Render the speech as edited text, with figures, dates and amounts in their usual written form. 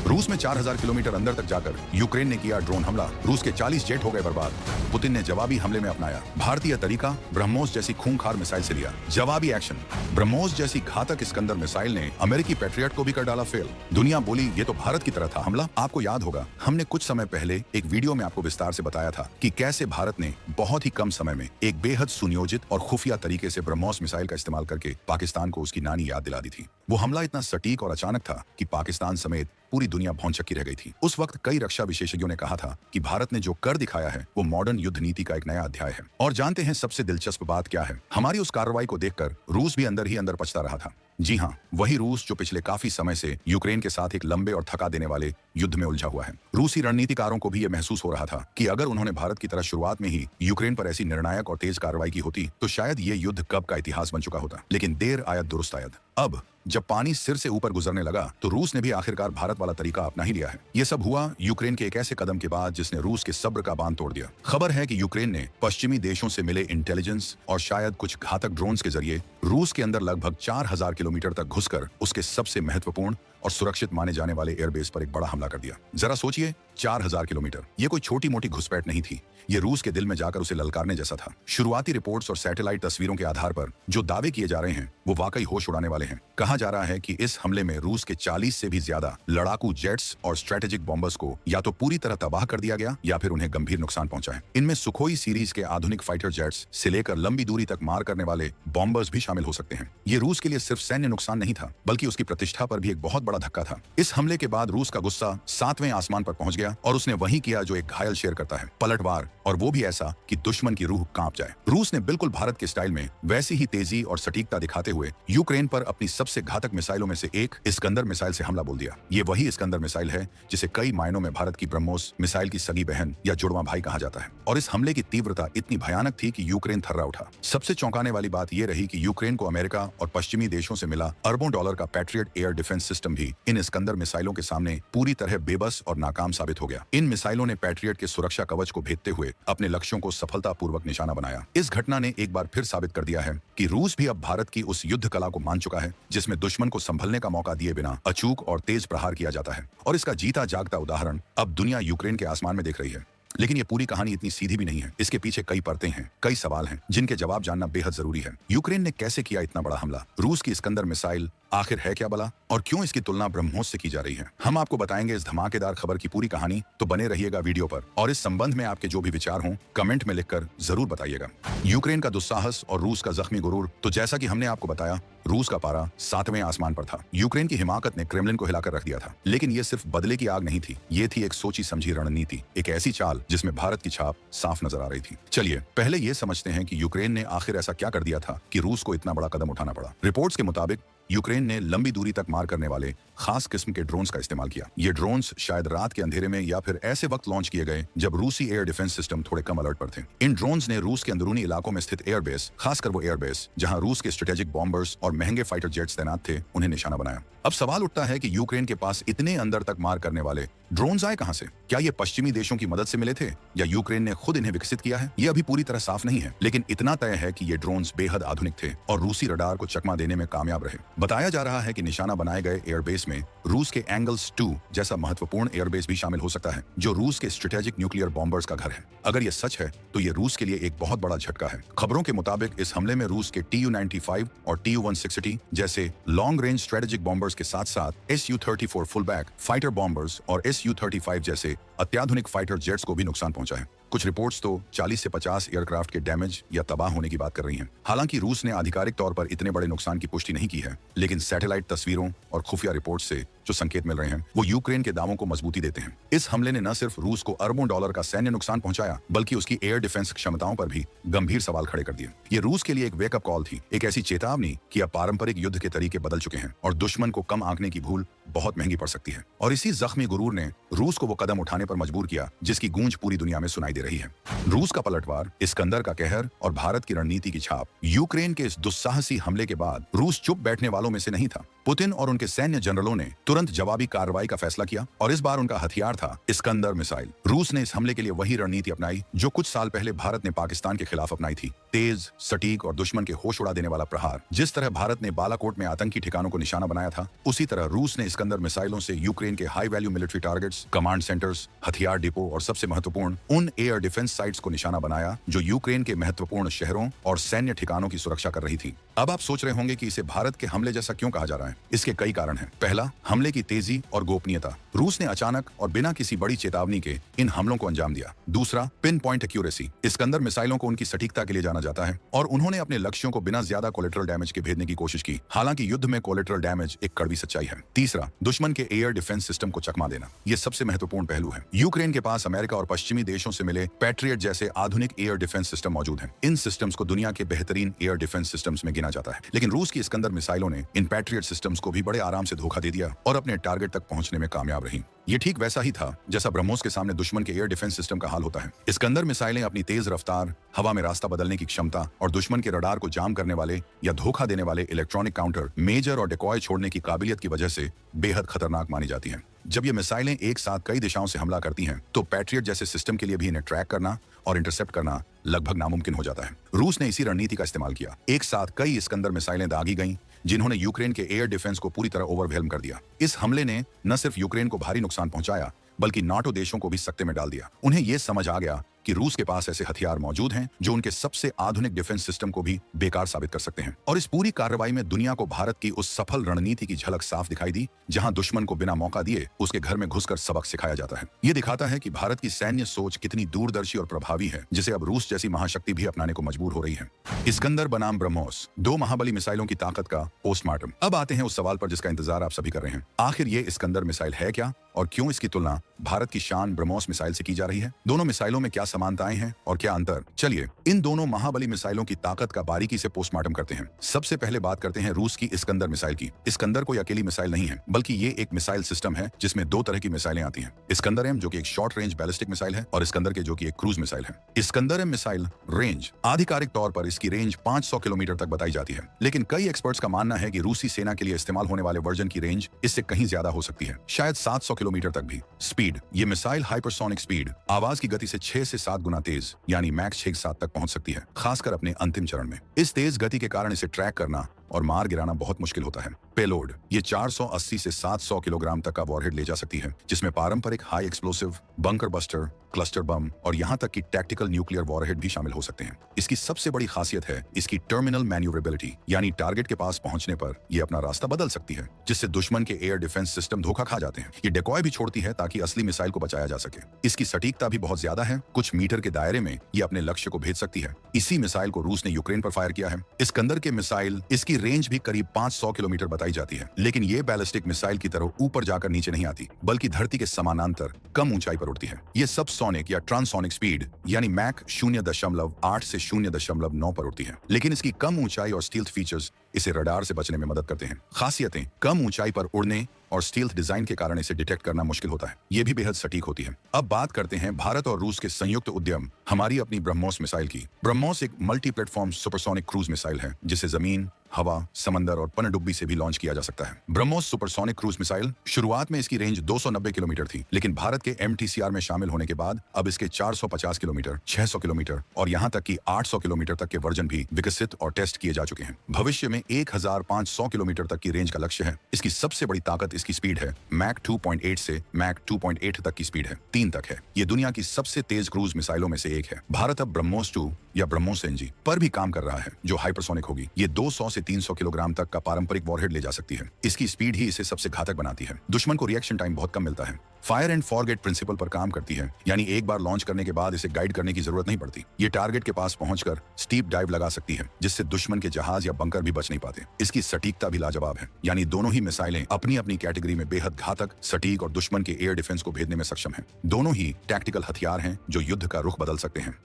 रूस में 4000 किलोमीटर अंदर तक जाकर यूक्रेन ने किया ड्रोन हमला। रूस के 40 जेट हो गए बर्बाद। पुतिन ने जवाबी हमले में अपनाया भारतीय तरीका, ब्रह्मोस जैसी खूंखार मिसाइल से लिया जवाबी एक्शन। ब्रह्मोस जैसी घातक इस्कंदर मिसाइल ने अमेरिकी पैट्रियट को भी कर डाला फेल। दुनिया बोली ये तो भारत की तरह था हमला। आपको याद होगा हमने कुछ समय पहले एक वीडियो में आपको विस्तार से बताया था कि कैसे भारत ने बहुत ही कम समय में एक बेहद सुनियोजित और खुफिया तरीके से ब्रह्मोस मिसाइल का इस्तेमाल करके पाकिस्तान को उसकी नानी याद दिला दी थी। वो हमला इतना सटीक और अचानक था कि पाकिस्तान समेत पूरी दुनिया भौंचक्की रह गई थी। उस वक्त कई रक्षा विशेषज्ञों ने कहा था कि भारत ने जो कर दिखाया है वो मॉडर्न युद्ध नीति का एक नया अध्याय है। और जानते हैं सबसे दिलचस्प बात क्या है? हमारी उस कार्रवाई को देखकर रूस भी अंदर ही अंदर पछता रहा था। जी हाँ, वही रूस जो पिछले काफी समय से यूक्रेन के साथ एक लंबे और थका देने वाले युद्ध में उलझा हुआ है। रूसी रणनीतिकारों को भी यह महसूस हो रहा था कि अगर उन्होंने भारत की तरह शुरुआत में ही यूक्रेन पर ऐसी निर्णायक और तेज कार्रवाई की होती तो शायद ये युद्ध कब का इतिहास बन चुका होता। लेकिन देर आयत दुरुस्त आयत। अब जब पानी सिर से ऊपर गुजरने लगा तो रूस ने भी आखिरकार भारत वाला तरीका अपना ही लिया है। ये सब हुआ यूक्रेन के एक ऐसे कदम के बाद जिसने रूस के सब्र का बांध तोड़ दिया। खबर है कि यूक्रेन ने पश्चिमी देशों से मिले इंटेलिजेंस और शायद कुछ घातक ड्रोन्स के जरिए रूस के अंदर लगभग 4000 किलोमीटर तक घुसकर उसके सबसे महत्वपूर्ण और सुरक्षित माने जाने वाले एयरबेस पर एक बड़ा हमला कर दिया। जरा सोचिए, 4000 किलोमीटर, ये कोई छोटी मोटी घुसपैठ नहीं थी। ये रूस के दिल में जाकर उसे ललकारने जैसा था। शुरुआती रिपोर्ट्स और सैटेलाइट तस्वीरों के आधार पर जो दावे किए जा रहे हैं वो वाकई होश उड़ाने वाले हैं। कहा जा रहा है कि इस हमले में रूस के 40 से भी ज्यादा लड़ाकू जेट्स और स्ट्रेटेजिक बॉम्बर्स को या तो पूरी तरह तबाह कर दिया गया या फिर उन्हें गंभीर नुकसान पहुंचा है। इनमें सुखोई सीरीज के आधुनिक फाइटर जेट्स से लेकर लंबी दूरी तक मार करने वाले बॉम्बर्स भी शामिल हो सकते हैं। ये रूस के लिए सिर्फ सैन्य नुकसान नहीं था बल्कि उसकी प्रतिष्ठा पर भी एक बहुत बड़ा धक्का था। इस हमले के बाद रूस का गुस्सा 7वें आसमान पर पहुंच गया और उसने वही किया जो एक घायल शेर करता है, पलटवार, और वो भी ऐसा कि दुश्मन की रूह कांप जाए। रूस ने बिल्कुल भारत के स्टाइल में वैसी ही तेजी और सटीकता दिखाते हुए यूक्रेन पर अपनी सबसे घातक मिसाइलों में से एक इस्कंदर मिसाइल से हमला बोल दिया। ये वही इस्कंदर मिसाइल है जिसे कई मायनों में भारत की ब्रह्मोस मिसाइल की सगी बहन या जुड़वा भाई कहा जाता है। और इस हमले की तीव्रता इतनी भयानक थी कि यूक्रेन थर्रा उठा। सबसे चौंकाने वाली बात यह रही कि यूक्रेन को अमेरिका और पश्चिमी देशों से मिला अरबों डॉलर का पैट्रियट एयर डिफेंस सिस्टम भी इन इस्कंदर मिसाइलों के सामने पूरी तरह बेबस और नाकाम साबित हो गया। इन मिसाइलों ने पैट्रियट के सुरक्षा कवच को भेदते हुए अपने लक्ष्यों को सफलतापूर्वक निशाना बनाया। इस घटना ने एक बार फिर साबित कर दिया है कि रूस भी अब भारत की उस युद्ध कला को मान चुका है जिसमें दुश्मन को संभलने का मौका दिए बिना अचूक और तेज प्रहार किया जाता है। और इसका जीता जागता उदाहरण अब दुनिया यूक्रेन के आसमान में देख रही है। लेकिन ये पूरी कहानी इतनी सीधी भी नहीं है। इसके पीछे कई परतें हैं, कई सवाल हैं जिनके जवाब जानना बेहद जरूरी है। यूक्रेन ने कैसे किया इतना बड़ा हमला? रूस की इस्कंदर मिसाइल आखिर है क्या भला? और क्यों इसकी तुलना ब्रह्मोस से की जा रही है? हम आपको बताएंगे इस धमाकेदार खबर की पूरी कहानी, तो बने रहिएगा वीडियो पर। और इस संबंध में आपके जो भी विचार हों कमेंट में लिखकर जरूर बताइएगा। यूक्रेन का दुस्साहस और रूस का जख्मी गुरूर। तो जैसा कि हमने आपको बताया, रूस का पारा 7वें आसमान पर था। यूक्रेन की हिमाकत ने क्रेमलिन को हिलाकर रख दिया था। लेकिन ये सिर्फ बदले की आग नहीं थी, ये थी एक सोची समझी रणनीति, एक ऐसी चाल जिसमें भारत की छाप साफ नजर आ रही थी। चलिए पहले ये समझते हैं कि यूक्रेन ने आखिर ऐसा क्या कर दिया था कि रूस को इतना बड़ा कदम उठाना पड़ा। रिपोर्ट्स के मुताबिक यूक्रेन ने लंबी दूरी तक मार करने वाले खास किस्म के ड्रोन्स का इस्तेमाल किया। ये ड्रोन्स शायद रात के अंधेरे में या फिर ऐसे वक्त लॉन्च किए गए जब रूसी एयर डिफेंस सिस्टम थोड़े कम अलर्ट पर थे। इन ड्रोन्स ने रूस के अंदरूनी इलाकों में स्थित एयरबेस, खासकर वो एयरबेस जहां रूस के स्ट्रेटेजिक बॉम्बर्स और महंगे फाइटर जेट्स तैनात थे, उन्हें निशाना बनाया। अब सवाल उठता है कि यूक्रेन के पास इतने अंदर तक मार करने वाले ड्रोन्स आए कहां से? क्या ये पश्चिमी देशों की मदद से मिले थे या यूक्रेन ने खुद इन्हें विकसित किया है? ये अभी पूरी तरह साफ नहीं है, लेकिन इतना तय है कि ये ड्रोन्स बेहद आधुनिक थे और रूसी रडार को चकमा देने में कामयाब रहे। बताया जा रहा है कि निशाना बनाए गए एयरबेस में रूस के एंगल्स 2 जैसा महत्वपूर्ण एयरबेस भी शामिल हो सकता है, जो रूस के स्ट्रेटेजिक न्यूक्लियर बॉम्बर्स का घर है। अगर ये सच है तो ये रूस के लिए एक बहुत बड़ा झटका है। खबरों के मुताबिक इस हमले में रूस के Tu-95 और Tu-160 जैसे लॉन्ग रेंज स्ट्रेटेजिक बॉम्बर्स के साथ साथ Su-34 full back fighter bombers और Su-35 जैसे अत्याधुनिक फाइटर जेट्स को भी नुकसान पहुंचा है। कुछ रिपोर्ट्स तो 40 से 50 एयरक्राफ्ट के डैमेज या तबाह होने की बात कर रही हैं। हालांकि रूस ने आधिकारिक तौर पर इतने बड़े नुकसान की पुष्टि नहीं की है, लेकिन सैटेलाइट तस्वीरों और खुफिया रिपोर्ट से जो संकेत मिल रहे हैं वो यूक्रेन के दावों को मजबूती देते हैं। इस हमले ने न सिर्फ रूस को अरबों डॉलर का सैन्य नुकसान पहुंचाया बल्कि उसकी एयर डिफेंस क्षमताओं पर भी गंभीर सवाल खड़े कर दिए। ये रूस के लिए एक वेकअप कॉल थी, एक ऐसी चेतावनी कि अब पारंपरिक युद्ध के तरीके बदल चुके हैं और दुश्मन को कम आंकने की भूल बहुत महंगी पड़ सकती है। और इसी जख्मी गुरूर ने रूस को वो कदम उठाने पर मजबूर किया जिसकी गूंज पूरी दुनिया में सुनाई दे रही है। रूस का पलटवार, इस्कंदर का कहर और भारत की रणनीति की छाप। यूक्रेन के इस दुस्साहसी हमले के बाद रूस चुप बैठने वालों में से नहीं था। पुतिन और उनके सैन्य जनरलों ने तुरंत जवाबी कार्रवाई का फैसला किया और इस बार उनका हथियार था इस्कंदर मिसाइल। रूस ने इस हमले के लिए वही रणनीति अपनाई जो कुछ साल पहले भारत ने पाकिस्तान के खिलाफ अपनाई थी। तेज, सटीक और दुश्मन के होश उड़ा देने वाला प्रहार। जिस तरह भारत ने बालाकोट में आतंकी ठिकानों को निशाना बनाया था, उसी तरह रूस ने इस इस्कंदर मिसाइलों से यूक्रेन के high value military targets, command centres, हथियार डिपो और सबसे महत्वपूर्ण उन एयर डिफेंस साइट्स को निशाना बनाया जो यूक्रेन के महत्वपूर्ण शहरों और सैन्य ठिकानों की सुरक्षा कर रही थी। अब आप सोच रहे होंगे कि इसे भारत के हमले जैसा क्यों कहा जा रहा है। इसके कई कारण हैं। पहला, हमले की तेजी और गोपनीयता। रूस ने अचानक और बिना किसी बड़ी चेतावनी के इन हमलों को अंजाम दिया। दूसरा, पिन पॉइंट एक्यूरेसी। इस्कंदर मिसाइलों को उनकी सटीकता के लिए जाना जाता है और उन्होंने अपने लक्ष्यों को बिना ज्यादा कोलेटरल डैमेज के भेदने की कोशिश की। हालांकि युद्ध में कोलेटरल डैमेज एक कड़वी सच्चाई है। तीसरा, दुश्मन के एयर डिफेंस सिस्टम को चकमा देना। यह सबसे महत्वपूर्ण पहलू है। यूक्रेन के पास अमेरिका और पश्चिमी देशों से मिले पैट्रियट जैसे आधुनिक एयर डिफेंस सिस्टम मौजूद हैं। इन सिस्टम्स को दुनिया के बेहतरीन एयर डिफेंस सिस्टम्स में गिना जाता है। लेकिन रूस की इस्कंदर मिसाइलों ने इन पैट्रियट सिस्टम्स को भी बड़े आराम से धोखा दे दिया और अपने टारगेट तक पहुंचने में कामयाब रही। ये ठीक वैसा ही था जैसा ब्रह्मोस के सामने दुश्मन के एयर डिफेंस सिस्टम का हाल होता है। इस्कंदर मिसाइलें अपनी तेज रफ्तार, हवा में रास्ता बदलने की क्षमता और दुश्मन के रडार को जाम करने वाले या धोखा देने वाले इलेक्ट्रॉनिक काउंटर मेजर और डेकॉय छोड़ने की काबिलियत की वजह से बेहद खतरनाक मानी जाती हैं। जब ये मिसाइलें एक साथ कई दिशाओं से हमला करती हैं, तो पैट्रियट जैसे सिस्टम के लिए भी इन्हें ट्रैक करना और इंटरसेप्ट करना लगभग नामुमकिन हो जाता है। रूस ने इसी रणनीति का इस्तेमाल किया। एक साथ कई इस्कंदर मिसाइलें दागी गईं, जिन्होंने यूक्रेन के एयर डिफेंस को पूरी तरह ओवरवेल्म कर दिया। इस हमले ने न सिर्फ यूक्रेन को भारी नुकसान पहुंचाया, बल्कि नाटो देशों को भी सकते में डाल दिया। उन्हें यह समझ आ गया कि रूस के पास ऐसे हथियार मौजूद हैं जो उनके सबसे आधुनिक डिफेंस सिस्टम को भी बेकार साबित कर सकते हैं। और इस पूरी कार्रवाई में दुनिया को भारत की उस सफल रणनीति की झलक साफ दिखाई दी, जहां दुश्मन को बिना मौका दिए उसके घर में घुसकर सबक सिखाया जाता है। ये दिखाता है कि भारत की सैन्य सोच कितनी दूरदर्शी और प्रभावी है, जिसे अब रूस जैसी महाशक्ति भी अपनाने को मजबूर हो रही है। इस्कंदर बनाम ब्रह्मोस, दो महाबली मिसाइलों की ताकत का पोस्टमार्टम। अब आते हैं उस सवाल पर जिसका इंतजार आप सभी कर रहे हैं। आखिर ये इस्कंदर मिसाइल है क्या और क्यों इसकी तुलना भारत की शान ब्रह्मोस मिसाइल से की जा रही है? दोनों मिसाइलों में क्या समानताएं हैं और क्या अंतर? चलिए इन दोनों महाबली मिसाइलों की ताकत का बारीकी से पोस्टमार्टम करते हैं। सबसे पहले बात करते हैं रूस की इस्कंदर मिसाइल की। इस्कंदर कोई अकेली मिसाइल नहीं है, बल्कि ये एक मिसाइल सिस्टम है जिसमें दो तरह की मिसाइलें आती हैं। इस्कंदर एम जो कि एक शॉर्ट रेंज बैलिस्टिक मिसाइल है और इस्कंदर के जो कि एक क्रूज मिसाइल है। इस्कंदर एम मिसाइल रेंज, आधिकारिक तौर पर इसकी रेंज 500 किलोमीटर तक बताई जाती है, लेकिन कई एक्सपर्ट्स का मानना है कि रूसी सेना के लिए इस्तेमाल होने वाले वर्जन की रेंज इससे कहीं ज्यादा हो सकती है, शायद 700 किलोमीटर तक भी। स्पीड, ये मिसाइल हाइपरसोनिक स्पीड, आवाज की गति से 6 से 7 गुना तेज यानी मैक 6 तक पहुंच सकती है, खासकर अपने अंतिम चरण में। इस तेज गति के कारण इसे ट्रैक करना और मार गिराना बहुत मुश्किल होता है। पेलोड, ये 480 से 700 किलोग्राम तक का वॉरहेड ले जा सकती है, जिसमें पारंपरिक high explosive, bunker buster, cluster bomb और यहां तक कि टैक्टिकल न्यूक्लियर वॉरहेड भी शामिल हो सकते हैं। इसकी सबसे बड़ी खासियत है इसकी टर्मिनल मैन्यूवरेबिलिटी, यानी टारगेट के पास पहुंचने पर यह अपना रास्ता बदल सकती है, जिससे दुश्मन के एयर डिफेंस सिस्टम धोखा खा जाते हैं। ये डेकॉय भी छोड़ती है ताकि असली मिसाइल को बचाया जा सके। इसकी सटीकता भी बहुत ज्यादा है, कुछ मीटर के दायरे में ये अपने लक्ष्य को भेज सकती है। इसी मिसाइल को रूस ने यूक्रेन पर फायर किया है। इस्कंदर के मिसाइल, इसकी रेंज भी करीब 500 किलोमीटर बताई जाती है, लेकिन ये बैलिस्टिक मिसाइल की तरह ऊपर जाकर नीचे नहीं आती, बल्कि धरती के समानांतर कम ऊंचाई पर उड़ती है। ये सब सोनिक या ट्रांसोनिक स्पीड यानी मैक 0.8 से 0.9 पर उड़ती है, लेकिन इसकी कम ऊंचाई और स्टील्थ फीचर्स इसे रडार से बचने में मदद करते हैं। खासियतें, कम ऊंचाई पर उड़ने और स्टील्थ डिजाइन के कारण इसे डिटेक्ट करना मुश्किल होता है। ये भी बेहद सटीक होती है। अब बात करते हैं भारत और रूस के संयुक्त उद्यम हमारी अपनी ब्रह्मोस मिसाइल की। ब्रह्मोस एक multi platform supersonic cruise missile है, जिसे जमीन, हवा, समंदर और पनडुब्बी से भी लॉन्च किया जा सकता है। ब्रह्मोस सुपरसोनिक क्रूज मिसाइल शुरुआत में इसकी रेंज 290 किलोमीटर थी, लेकिन भारत के MTCR में शामिल होने के बाद अब इसके 450 किलोमीटर, 600 किलोमीटर और यहां तक कि 800 किलोमीटर तक के वर्जन भी विकसित और टेस्ट किए जा चुके हैं। भविष्य में 1500 किलोमीटर तक की रेंज का लक्ष्य है। इसकी सबसे बड़ी ताकत इसकी स्पीड है। मैक 2.8 से मैक 2.8 तक की स्पीड है, 3 तक है। ये दुनिया की सबसे तेज क्रूज मिसाइलों में से एक है। भारत अब ब्रह्मोस 2 या ब्रह्मोस NG पर भी काम कर रहा है, जो हाइपरसोनिक होगी। ये 200 से 300 किलोग्राम तक का पारंपरिक वॉरहेड ले जा सकती है। इसकी स्पीड ही इसे सबसे घातक बनाती है। दुश्मन को रिएक्शन टाइम बहुत कम मिलता है। फायर एंड फॉरगेट प्रिंसिपल पर काम करती है, यानी एक बार लॉन्च करने के बाद इसे गाइड करने की जरूरत नहीं पड़ती। ये टारगेट के पास पहुंचकर स्टीप डाइव लगा सकती है, जिससे दुश्मन के जहाज या बंकर भी बच नहीं पाते। इसकी सटीकता भी लाजवाब है, यानी दोनों ही मिसाइलें अपनी अपनी कैटेगरी में बेहद घातक, सटीक और दुश्मन के एयर डिफेंस को भेदने में सक्षम हैं। दोनों ही टैक्टिकल हथियार हैं जो युद्ध का रुख बदल सकते हैं।